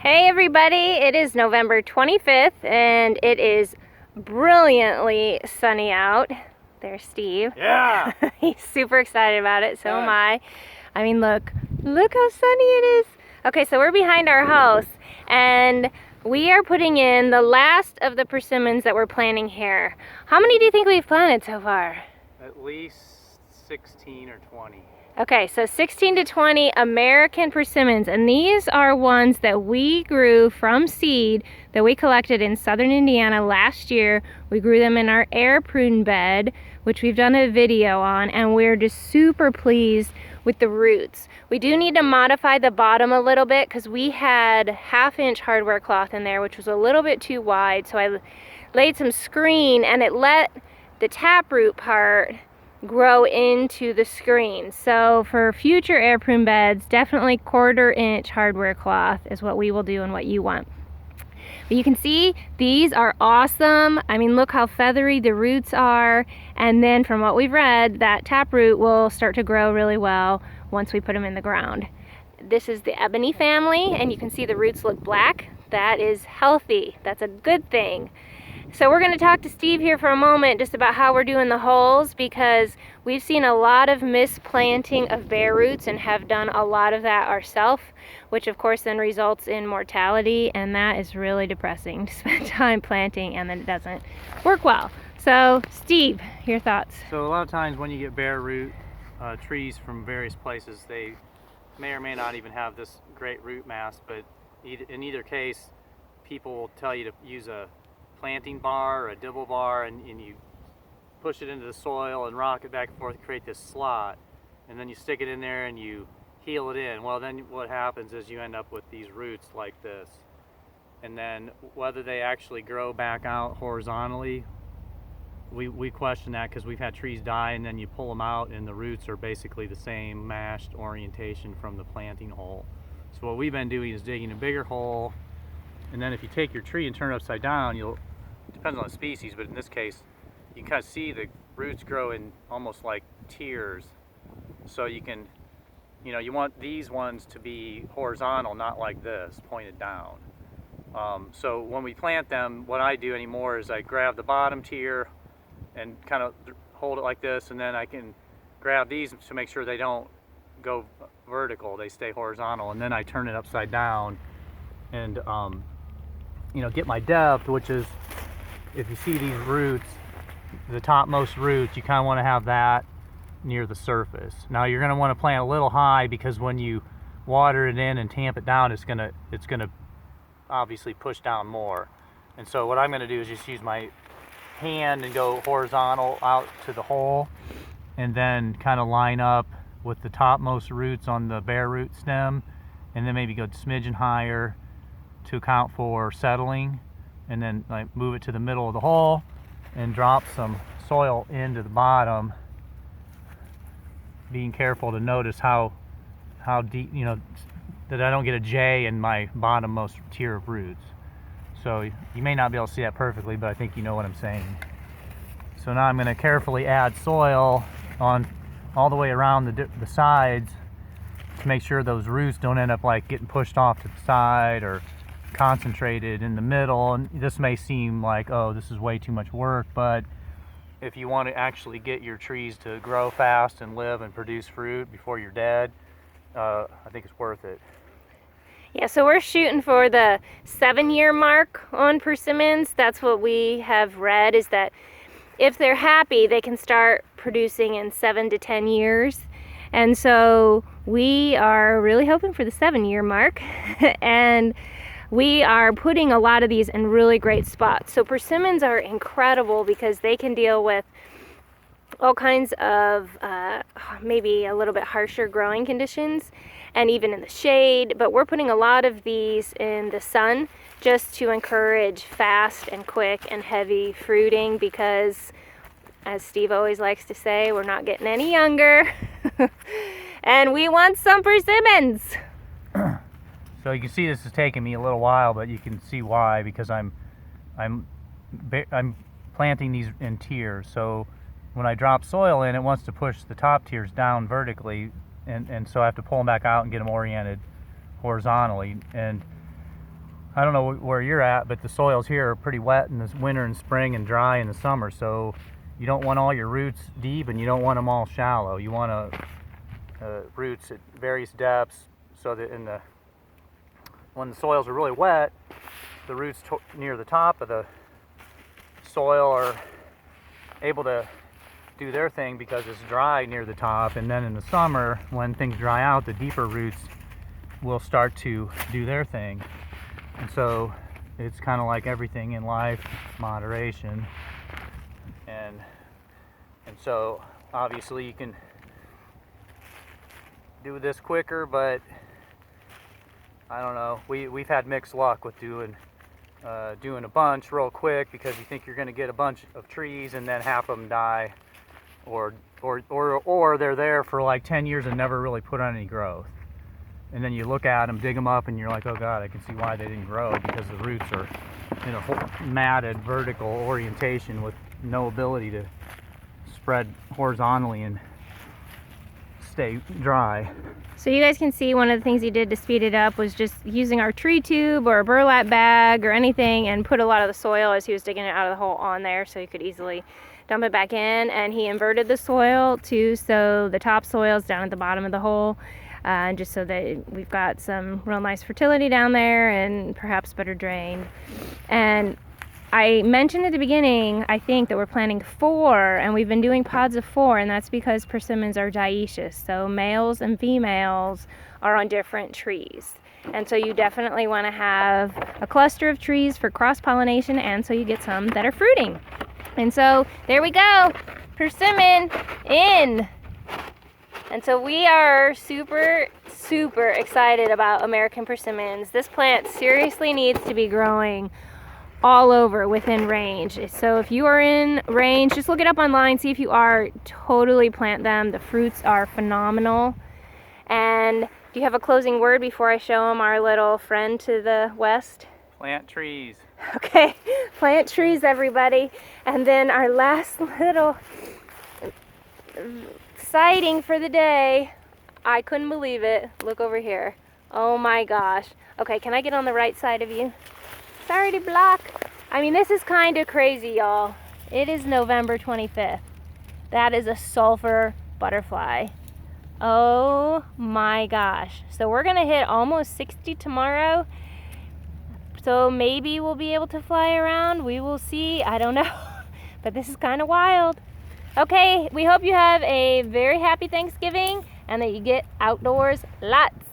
Hey everybody, it is November 25th and it is brilliantly sunny out. There's Steve. Yeah! He's super excited about it, so am I. I mean, look how sunny it is. Okay, so we're behind our house and we are putting in the last of the persimmons that we're planting here. How many do you think we've planted so far? At least 16 or 20. Okay, so 16 to 20 American persimmons, and these are ones that we grew from seed that we collected in southern Indiana last year. We grew them in our air prune bed, which we've done a video on, and we're just super pleased with the roots. We do need to modify the bottom a little bit because we had 1/2-inch hardware cloth in there, which was a little bit too wide, so I laid some screen and it let the taproot part grow into the screen. So for future air prune beds, definitely 1/4-inch hardware cloth is what we will do and what you want. But you can see these are awesome. I mean, look how feathery the roots are. And then from what we've read, that taproot will start to grow really well once we put them in the ground. This is the ebony family, and you can see the roots look black. That is healthy. That's a good thing. So we're going to talk to Steve here for a moment just about how we're doing the holes, because we've seen a lot of misplanting of bare roots and have done a lot of that ourselves, which of course then results in mortality, and that is really depressing to spend time planting and then it doesn't work well. So Steve, your thoughts? So a lot of times when you get bare root trees from various places, they may or may not even have this great root mass, but in either case, people will tell you to use a planting bar or a dibble bar, and you push it into the soil and rock it back and forth to create this slot, and then you stick it in there and you heel it in. Well, then what happens is you end up with these roots like this, and then whether they actually grow back out horizontally, we question that, because we've had trees die and then you pull them out and the roots are basically the same mashed orientation from the planting hole. So what we've been doing is digging a bigger hole, and then if you take your tree and turn it upside down, depends on the species, but in this case, you can kind of see the roots grow in almost like tiers. So you can, you want these ones to be horizontal, not like this, pointed down. So when we plant them, what I do anymore is I grab the bottom tier and kind of hold it like this, and then I can grab these to make sure they don't go vertical, they stay horizontal, and then I turn it upside down and get my depth, which is, if you see these roots, the topmost roots, you kind of want to have that near the surface. Now you're going to want to plant a little high, because when you water it in and tamp it down, it's going to obviously push down more. And so what I'm going to do is just use my hand and go horizontal out to the hole, and then kind of line up with the topmost roots on the bare root stem, and then maybe go a smidgen higher to account for settling, and then move it to the middle of the hole and drop some soil into the bottom, being careful to notice how deep, that I don't get a J in my bottommost tier of roots. So you may not be able to see that perfectly, but I think you know what I'm saying. So now I'm going to carefully add soil on all the way around the sides to make sure those roots don't end up getting pushed off to the side or concentrated in the middle. And this may seem like, oh, this is way too much work, but if you want to actually get your trees to grow fast and live and produce fruit before you're dead, I think it's worth it. Yeah, so we're shooting for the 7-year mark on persimmons. That's what we have read, is that if they're happy, they can start producing in 7 to 10 years. And so we are really hoping for the 7-year mark. And we are putting a lot of these in really great spots. So persimmons are incredible because they can deal with all kinds of maybe a little bit harsher growing conditions, and even in the shade. But we're putting a lot of these in the sun just to encourage fast and quick and heavy fruiting, because, as Steve always likes to say, we're not getting any younger. And we want some persimmons. So you can see this is taking me a little while, but you can see why, because I'm planting these in tiers. So when I drop soil in, it wants to push the top tiers down vertically, and so I have to pull them back out and get them oriented horizontally. And I don't know where you're at, but the soils here are pretty wet in the winter and spring and dry in the summer. So you don't want all your roots deep and you don't want them all shallow. You want roots at various depths so that when the soils are really wet, the roots near the top of the soil are able to do their thing because it's dry near the top, and then in the summer when things dry out, the deeper roots will start to do their thing. And so it's kind of like everything in life, moderation. And so obviously you can do this quicker, but I don't know, we've had mixed luck with doing a bunch real quick because you think you're going to get a bunch of trees and then half of them die, or they're there for like 10 years and never really put on any growth. And then you look at them, dig them up, and you're like, oh God, I can see why they didn't grow, because the roots are in a matted vertical orientation with no ability to spread horizontally and stay dry. So you guys can see one of the things he did to speed it up was just using our tree tube or a burlap bag or anything and put a lot of the soil as he was digging it out of the hole on there so he could easily dump it back in. And he inverted the soil too, so the top soil is down at the bottom of the hole, just so that we've got some real nice fertility down there and perhaps better drained. And I mentioned at the beginning, I think, that we're planting 4, and we've been doing pods of 4, and that's because persimmons are dioecious, so males and females are on different trees. And so you definitely want to have a cluster of trees for cross-pollination, and so you get some that are fruiting. And so there we go, persimmon in. And so we are super, super excited about American persimmons. This plant seriously needs to be growing all over within range. So if you are in range, just look it up online, see if you are, totally plant them. The fruits are phenomenal. And do you have a closing word before I show them our little friend to the west? Plant trees. Okay, plant trees, everybody. And then our last little sighting for the day. I couldn't believe it. Look over here. Oh my gosh. Okay, can I get on the right side of you? Sorry to block. I mean, this is kind of crazy, y'all. It is November 25th. That is a sulfur butterfly. Oh my gosh. So we're gonna hit almost 60 tomorrow. So maybe we'll be able to fly around. We will see. I don't know. But this is kind of wild. Okay, we hope you have a very happy Thanksgiving and that you get outdoors lots.